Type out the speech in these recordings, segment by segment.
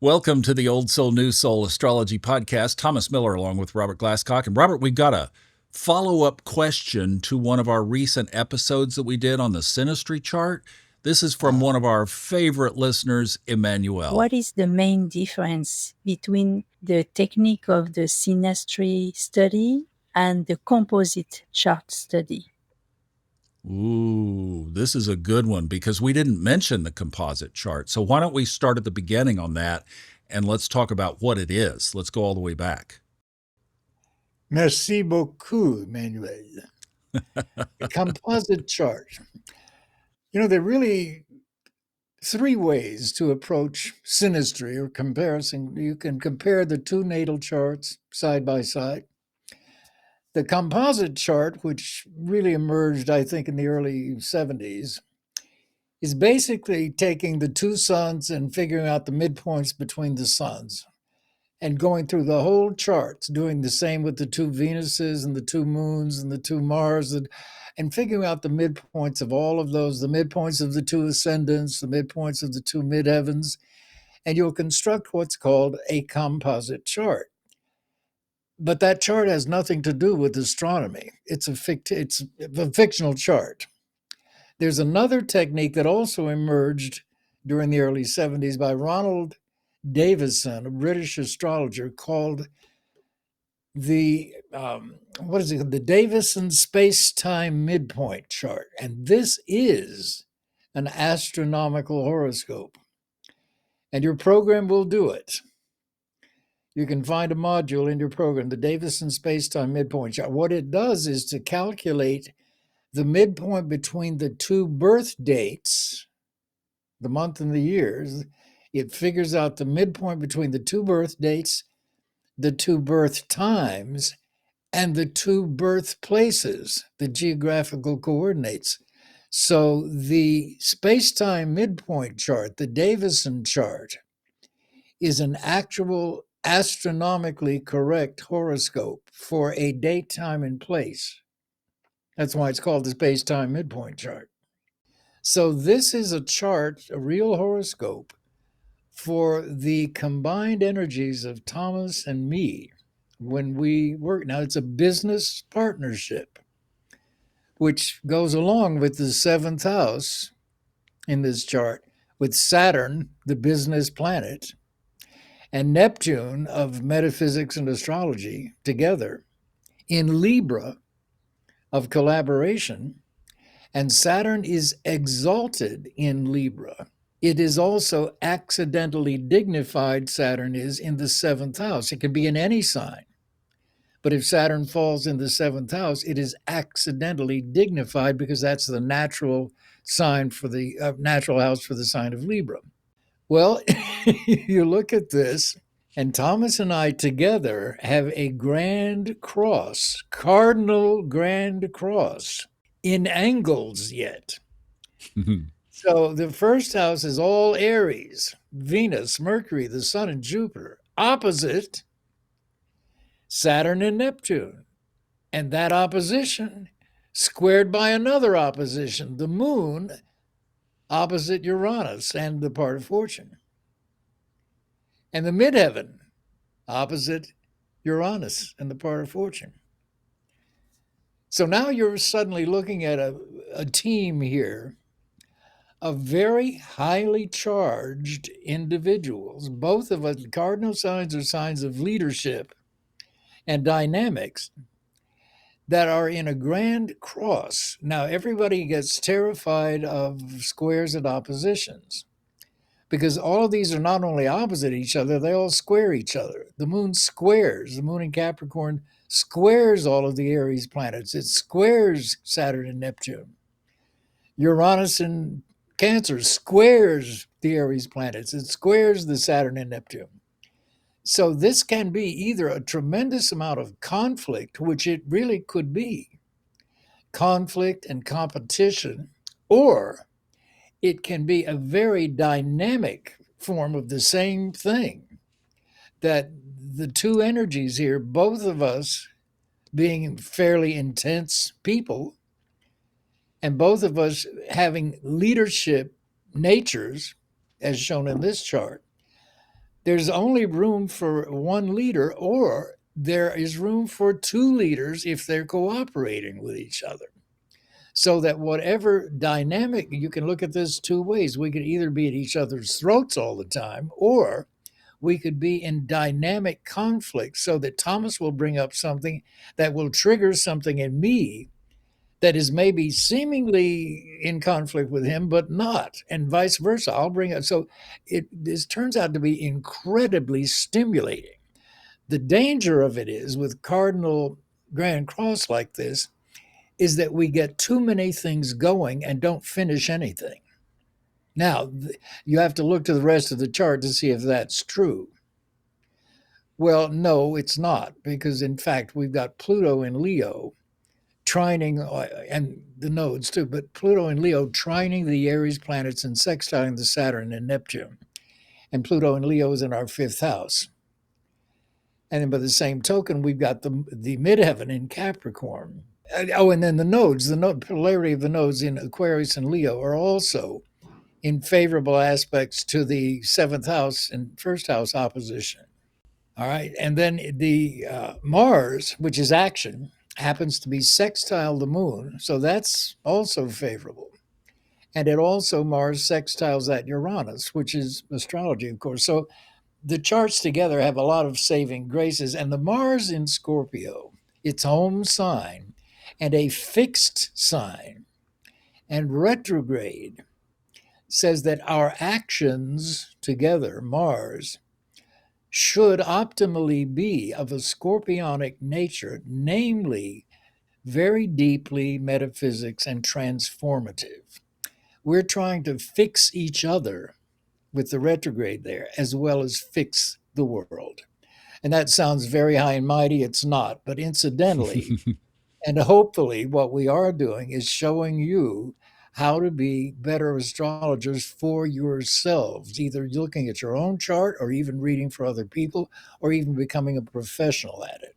Welcome to the Old Soul, New Soul Astrology Podcast. Thomas Miller along with Robert Glasscock. And Robert, we've got a follow-up question to one of our recent episodes that we did on the synastry chart. This is from one of our favorite listeners, Emmanuel. What is the main difference between the technique of the synastry study and the composite chart study? Ooh, this is a good one because we didn't mention the composite chart. So why don't we start at the beginning on that and let's talk about what it is. Let's go all the way back. Merci beaucoup, Emmanuel. The composite chart. There are really three ways to approach synastry or comparison. You can compare the two natal charts side by side. The composite chart, which really emerged, I think, in the early 70s, is basically taking the two suns and figuring out the midpoints between the suns and going through the whole charts, doing the same with the two Venuses and the two moons and the two Mars, and figuring out the midpoints of all of those, the midpoints of the two ascendants, the midpoints of the two midheavens, and you'll construct what's called a composite chart. But that chart has nothing to do with astronomy. It's a fictional chart. There's another technique that also emerged during the early 70s by Ronald Davison, a British astrologer, called the the Davison space-time midpoint chart. And this is an astronomical horoscope. And your program will do it. You can find a module in your program, the Davison space-time midpoint chart. What it does is to calculate the midpoint between the two birth dates, the month and the years. It figures out the midpoint between the two birth dates, the two birth times, and the two birth places, the geographical coordinates. So the space-time midpoint chart, the Davison chart, is an actual astronomically correct horoscope for a date, time, and place. That's why it's called the space-time midpoint chart. So this is a chart, a real horoscope, for the combined energies of Thomas and me when we work. Now, it's a business partnership, which goes along with the seventh house in this chart, with Saturn, the business planet, and Neptune of metaphysics and astrology together in Libra of collaboration. And Saturn is exalted in Libra. It is also accidentally dignified, Saturn is, in the seventh house. It can be in any sign. But if Saturn falls in the seventh house, it is accidentally dignified because that's the natural sign for the natural house for the sign of Libra. Well, you look at this, and Thomas and I together have a grand cross, cardinal grand cross, in angles yet. So the first house is all Aries, Venus, Mercury, the Sun, and Jupiter, opposite Saturn and Neptune. And that opposition squared by another opposition, the Moon opposite Uranus and the part of fortune. And the midheaven opposite Uranus and the part of fortune. So now you're suddenly looking at a team here of very highly charged individuals. Both of us, cardinal signs are signs of leadership and dynamics that are in a grand cross. Now, everybody gets terrified of squares and oppositions because all of these are not only opposite each other, they all square each other. The moon squares, the moon in Capricorn squares all of the Aries planets. It squares Saturn and Neptune. Uranus in Cancer squares the Aries planets. It squares the Saturn and Neptune. So this can be either a tremendous amount of conflict, which it really could be, conflict and competition, or it can be a very dynamic form of the same thing, that the two energies here, both of us being fairly intense people, and both of us having leadership natures, as shown in this chart, there's only room for one leader, or there is room for two leaders if they're cooperating with each other. So that whatever dynamic, you can look at this two ways. We could either be at each other's throats all the time, or we could be in dynamic conflict so that Thomas will bring up something that will trigger something in me that is maybe seemingly in conflict with him, but not, and vice versa. I'll bring it. So this turns out to be incredibly stimulating. The danger of it is with Cardinal Grand Cross like this is that we get too many things going and don't finish anything. Now, you have to look to the rest of the chart to see if that's true. Well, no, it's not, because in fact, we've got Pluto in Leo trining, and the nodes too, but Pluto and Leo trining the Aries planets and sextiling the Saturn and Neptune. And Pluto and Leo is in our fifth house. And then by the same token, we've got the midheaven in Capricorn. Oh, and then the node polarity of the nodes in Aquarius and Leo are also in favorable aspects to the seventh house and first house opposition. All right. And then the Mars, which is action, happens to be sextile the moon. So that's also favorable. And it also Mars sextiles that Uranus, which is astrology, of course. So the charts together have a lot of saving graces. And the Mars in Scorpio, its home sign, and a fixed sign, and retrograde, says that our actions together, Mars, should optimally be of a scorpionic nature, namely very deeply metaphysics and transformative. We're trying to fix each other with the retrograde there, as well as fix the world. And that sounds very high and mighty. It's not. But incidentally, and hopefully, what we are doing is showing you how to be better astrologers for yourselves, either looking at your own chart or even reading for other people or even becoming a professional at it.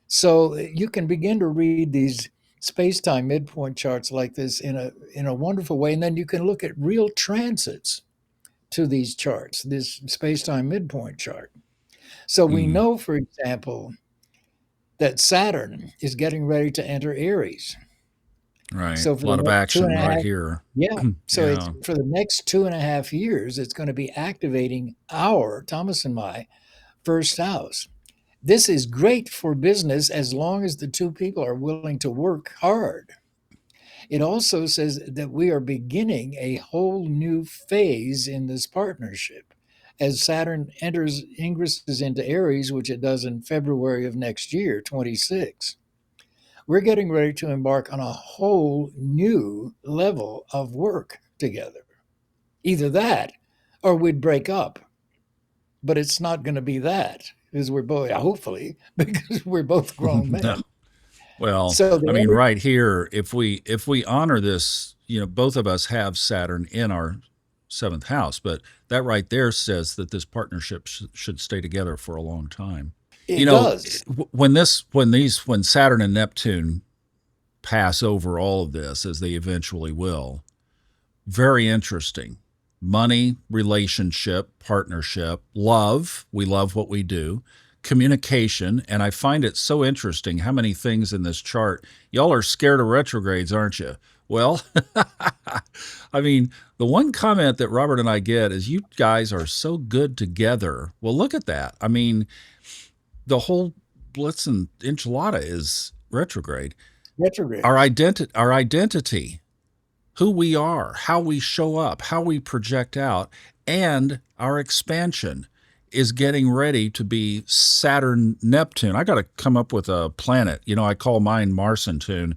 So you can begin to read these space-time midpoint charts like this in a wonderful way. And then you can look at real transits to these charts, this space-time midpoint chart. So we know, for example, that Saturn is getting ready to enter Aries. Right. So A for lot the of next action right here. yeah. So Yeah. it's for the next 2.5 years, it's going to be activating our, Thomas and my, first house. This is great for business as long as the two people are willing to work hard. It also says that we are beginning a whole new phase in this partnership. As Saturn ingresses into Aries, which it does in February of next year, 26, we're getting ready to embark on a whole new level of work together. Either that or we'd break up. But it's not going to be that, because we're both, hopefully, because we're both grown men. No. Well, So I mean, right here, if we honor this, both of us have Saturn in our seventh house, but that right there says that this partnership should stay together for a long time. it does. When Saturn and Neptune pass over all of this, as they eventually will, very interesting. Money, relationship, partnership, love. We love what we do. Communication. And I find it so interesting how many things in this chart. Y'all are scared of retrogrades, aren't you? Well, I mean, the one comment that Robert and I get is you guys are so good together. Well, look at that. I mean, the whole Blitz and Enchilada is retrograde. Retrograde. Our identity, who we are, how we show up, how we project out, and our expansion is getting ready to be Saturn-Neptune. I got to come up with a planet. I call mine Marsentune.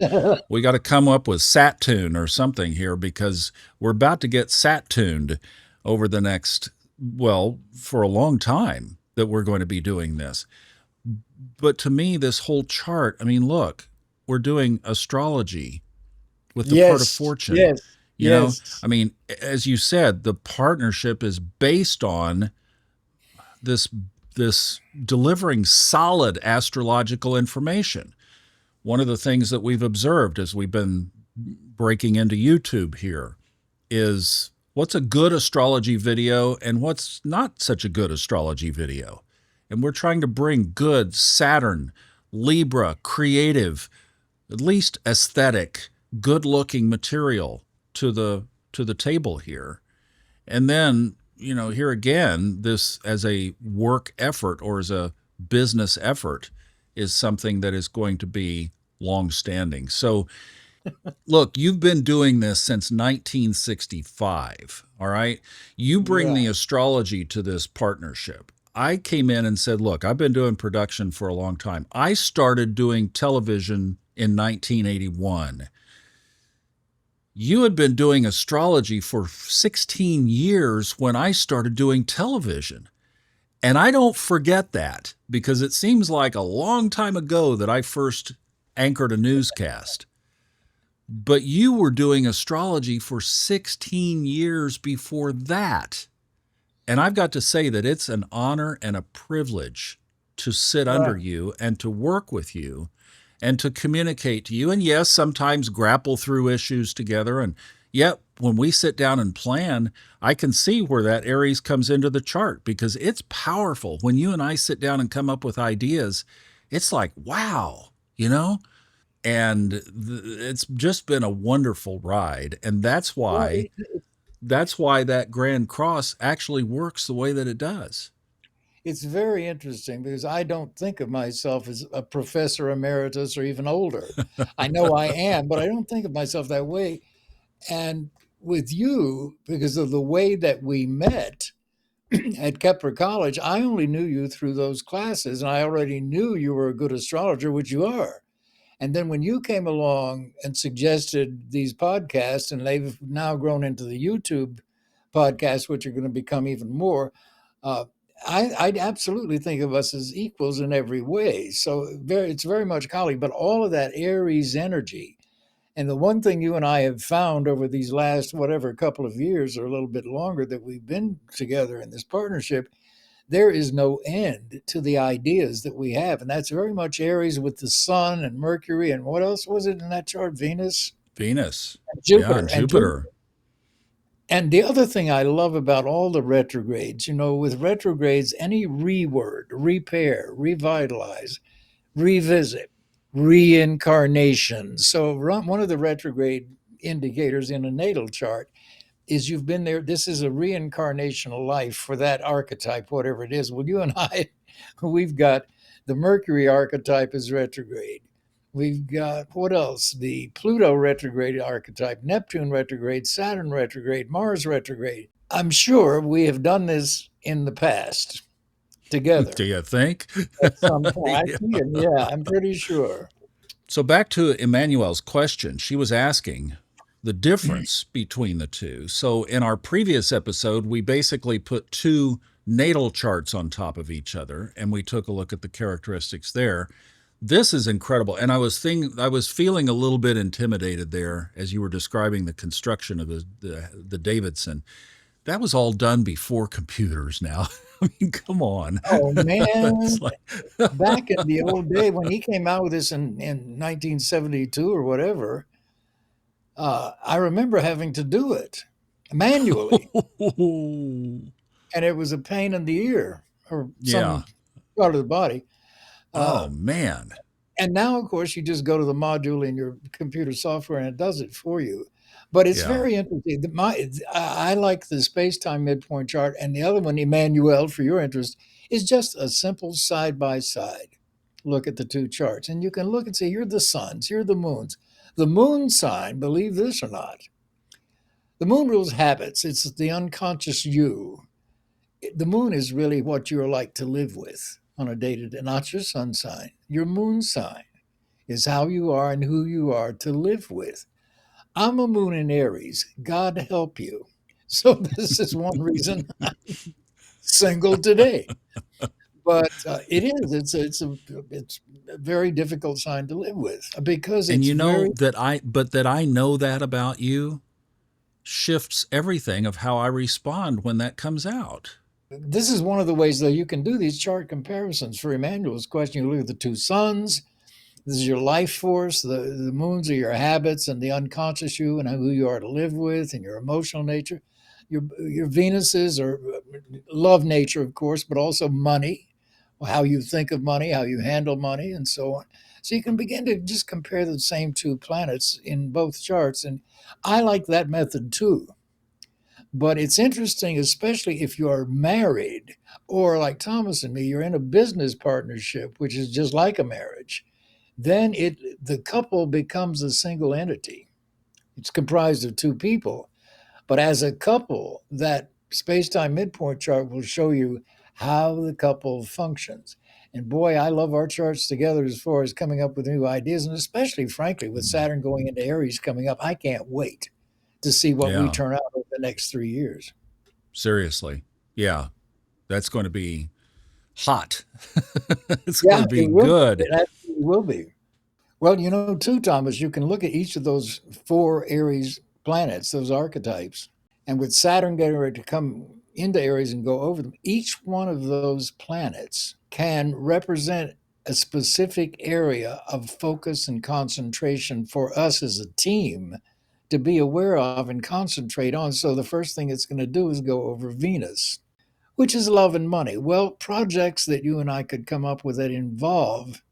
We got to come up with Sattune or something here, because we're about to get Sattuned over the next, for a long time that we're going to be doing this. But to me, this whole chart, I mean, look, we're doing astrology with the part of fortune. Yes. You know, I mean, as you said, the partnership is based on this delivering solid astrological information. One of the things that we've observed as we've been breaking into YouTube here is what's a good astrology video and what's not such a good astrology video. And we're trying to bring good Saturn, Libra, creative, at least aesthetic, good-looking material to the table here. And then, here again, this as a work effort or as a business effort is something that is going to be long-standing. So, look, you've been doing this since 1965, all right? You bring Yeah. the astrology to this partnership. I came in and said, look, I've been doing production for a long time. I started doing television in 1981. You had been doing astrology for 16 years when I started doing television. And I don't forget that because it seems like a long time ago that I first anchored a newscast. But you were doing astrology for 16 years before that. And I've got to say that it's an honor and a privilege to sit under you and to work with you and to communicate to you. And yes, sometimes grapple through issues together. And yet, when we sit down and plan, I can see where that Aries comes into the chart because it's powerful. When you and I sit down and come up with ideas, it's like, wow, you know? And it's just been a wonderful ride. And that's Well, why that Grand Cross actually works the way that it does. it's very interesting because I don't think of myself as a professor emeritus or even older. I know I am, but I don't think of myself that way. And with you, because of the way that we met at Kepler College, I only knew you through those classes, and I already knew you were a good astrologer, which you are. And then when you came along and suggested these podcasts, and they've now grown into the YouTube podcasts, which are going to become even more, uh, I absolutely think of us as equals in every way. So it's very much colleague, but all of that Aries energy. And the one thing you and I have found over these last, whatever, couple of years or a little bit longer that we've been together in this partnership, there is no end to the ideas that we have. And that's very much Aries with the sun and Mercury. And what else was it in that chart? Venus, Venus. and Yeah, Jupiter. and Jupiter. And the other thing I love about all the retrogrades, with retrogrades, any reword, repair, revitalize, revisit, reincarnation. So one of the retrograde indicators in a natal chart is you've been there. This is a reincarnational life for that archetype, whatever it is. Well, you and I, we've got the Mercury archetype is retrograde. We've got what else? The Pluto retrograde archetype, Neptune retrograde, Saturn retrograde, Mars retrograde. I'm sure we have done this in the past Do together you think? at some point. I Yeah. see it. Yeah, I'm pretty sure. So back to Emmanuel's question, she was asking the difference between the two. So in our previous episode, we basically put two natal charts on top of each other and we took a look at the characteristics there. This is incredible. And I was feeling a little bit intimidated there as you were describing the construction of the Davidson. That was all done before computers now. I mean, come on. Oh It's man, like back in the old day when he came out with this in 1972 or whatever, I remember having to do it manually, and it was a pain in the ear or yeah. some part of the body. Uh, Oh man. and now, of course, you just go to the module in your computer software and it does it for you. But it's Yeah. very interesting. I like the space time midpoint chart, and the other one, Emmanuel, for your interest, is just a simple side by side look at the two charts. And you can look and say, here are the suns, here are the moons. The moon sign, believe this or not, the moon rules habits. It's the unconscious you. The moon is really what you're like to live with on a day to day, not your sun sign. Your moon sign is how you are and who you are to live with. I'm a moon in Aries. God help you. So this is one reason I'm single today. But it is. It's a very difficult sign to live with because And it's you know very. that I know that about you shifts everything of how I respond when that comes out. This is one of the ways that you can do these chart comparisons for Emmanuel's question. You look at the two suns. This is your life force. The moons are your habits and the unconscious you and who you are to live with and your emotional nature. Your Venuses are love nature, of course, but also money, how you think of money, how you handle money, and so on. So you can begin to just compare the same two planets in both charts. And I like that method too. But it's interesting, especially if you are married, or like Thomas and me, you're in a business partnership, which is just like a marriage. Then the couple becomes a single entity. It's comprised of two people. But as a couple, that space-time midpoint chart will show you how the couple functions. And boy, I love our charts together as far as coming up with new ideas. And especially, frankly, with Saturn going into Aries coming up, I can't wait to see what we Yeah, turn out over the next 3 years. seriously. Yeah, that's going to be hot. It's going Yeah, to be it will. good. It absolutely will be. Well, too, Thomas, you can look at each of those 4 Aries planets, those archetypes, and with Saturn getting ready to come into Aries and go over them, each one of those planets can represent a specific area of focus and concentration for us as a team to be aware of and concentrate on. So the first thing it's going to do is go over Venus, which is love and money. Well, projects that you and I could come up with that involve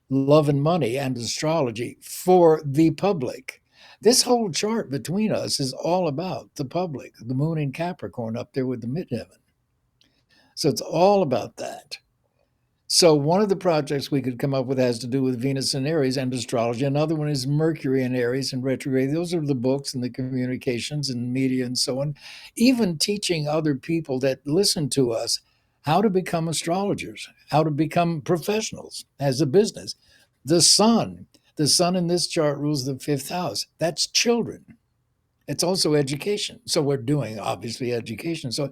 love and money and astrology for the public. This whole chart between us is all about the public, the moon in Capricorn up there with the midheaven. So it's all about that. So one of the projects we could come up with has to do with Venus in Aries and astrology. Another one is Mercury in Aries and retrograde. Those are the books and the communications and media and so on. Even teaching other people that listen to us how to become astrologers, how to become professionals as a business. The sun in this chart rules the 5th house. That's children. It's also education. So we're doing obviously education. So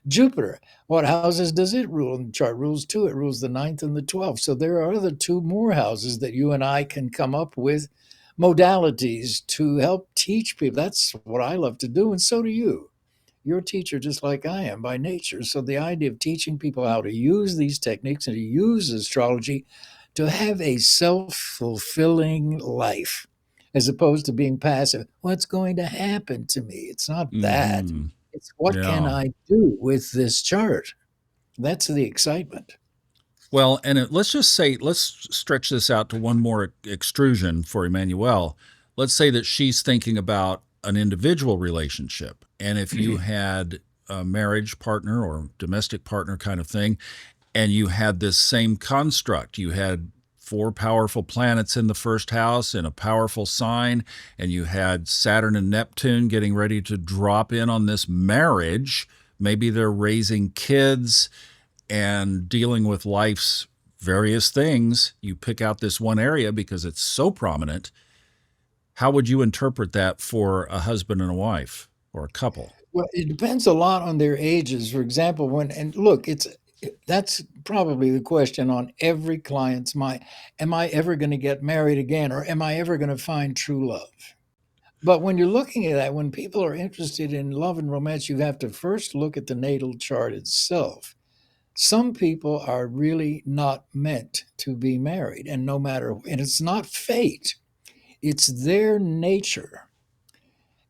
Jupiter, what houses does it rule? And the chart rules 2. It rules the 9th and the 12th. So there are other 2 more houses that you and I can come up with modalities to help teach people. That's what I love to do. And so do you. You're a teacher just like I am by nature. So the idea of teaching people how to use these techniques and to use astrology to have a self-fulfilling life as opposed to being passive. What's going to happen to me? It's not that. Hmm. It's what can Yeah. I do with this chart? That's the excitement. Well, and let's just say, let's stretch this out to one more extrusion for Emmanuel. Let's say that she's thinking about an individual relationship. And if you had a marriage partner or domestic partner kind of thing, and you had this same construct, you had 4 powerful planets in the first house in a powerful sign, and you had Saturn and Neptune getting ready to drop in on this marriage. Maybe they're raising kids and dealing with life's various things. You pick out this one area because it's so prominent. How would you interpret that for a husband and a wife or a couple? Well, it depends a lot on their ages. For example, and look, that's probably the question on every client's mind. Am I ever going to get married again, or am I ever going to find true love? But when you're looking at that, when people are interested in love and romance, you have to first look at the natal chart itself. Some people are really not meant to be married, and and it's not fate, it's their nature.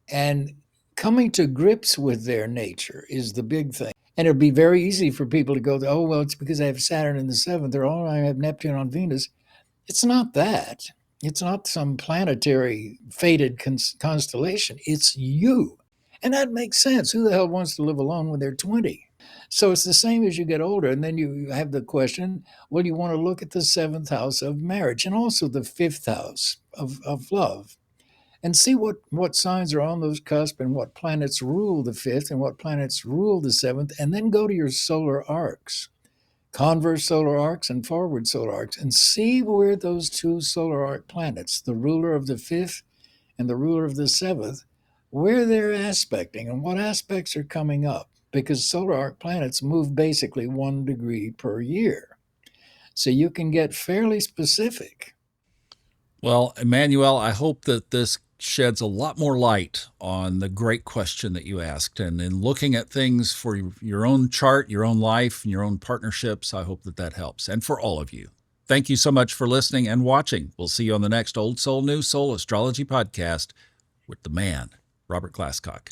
And coming to grips with their nature is the big thing. And it'd be very easy for people to go, oh, well, it's because I have Saturn in the 7th, or oh, I have Neptune on Venus. It's not that. It's not some planetary fated constellation. It's you. And that makes sense. Who the hell wants to live alone when they're 20? So it's the same as you get older. And then you have the question, well, you want to look at the 7th house of marriage and also the 5th house of love and see what signs are on those cusp and what planets rule the 5th and what planets rule the 7th. And then go to your solar arcs, converse solar arcs and forward solar arcs, and see where those 2 solar arc planets, the ruler of the 5th and the ruler of the 7th, where they're aspecting and what aspects are coming up, because solar arc planets move basically 1 degree per year. So you can get fairly specific. Well, Emmanuel, I hope that this sheds a lot more light on the great question that you asked. And in looking at things for your own chart, your own life, and your own partnerships, I hope that that helps. And for all of you, thank you so much for listening and watching. We'll see you on the next Old Soul, New Soul Astrology podcast with the man, Robert Glasscock.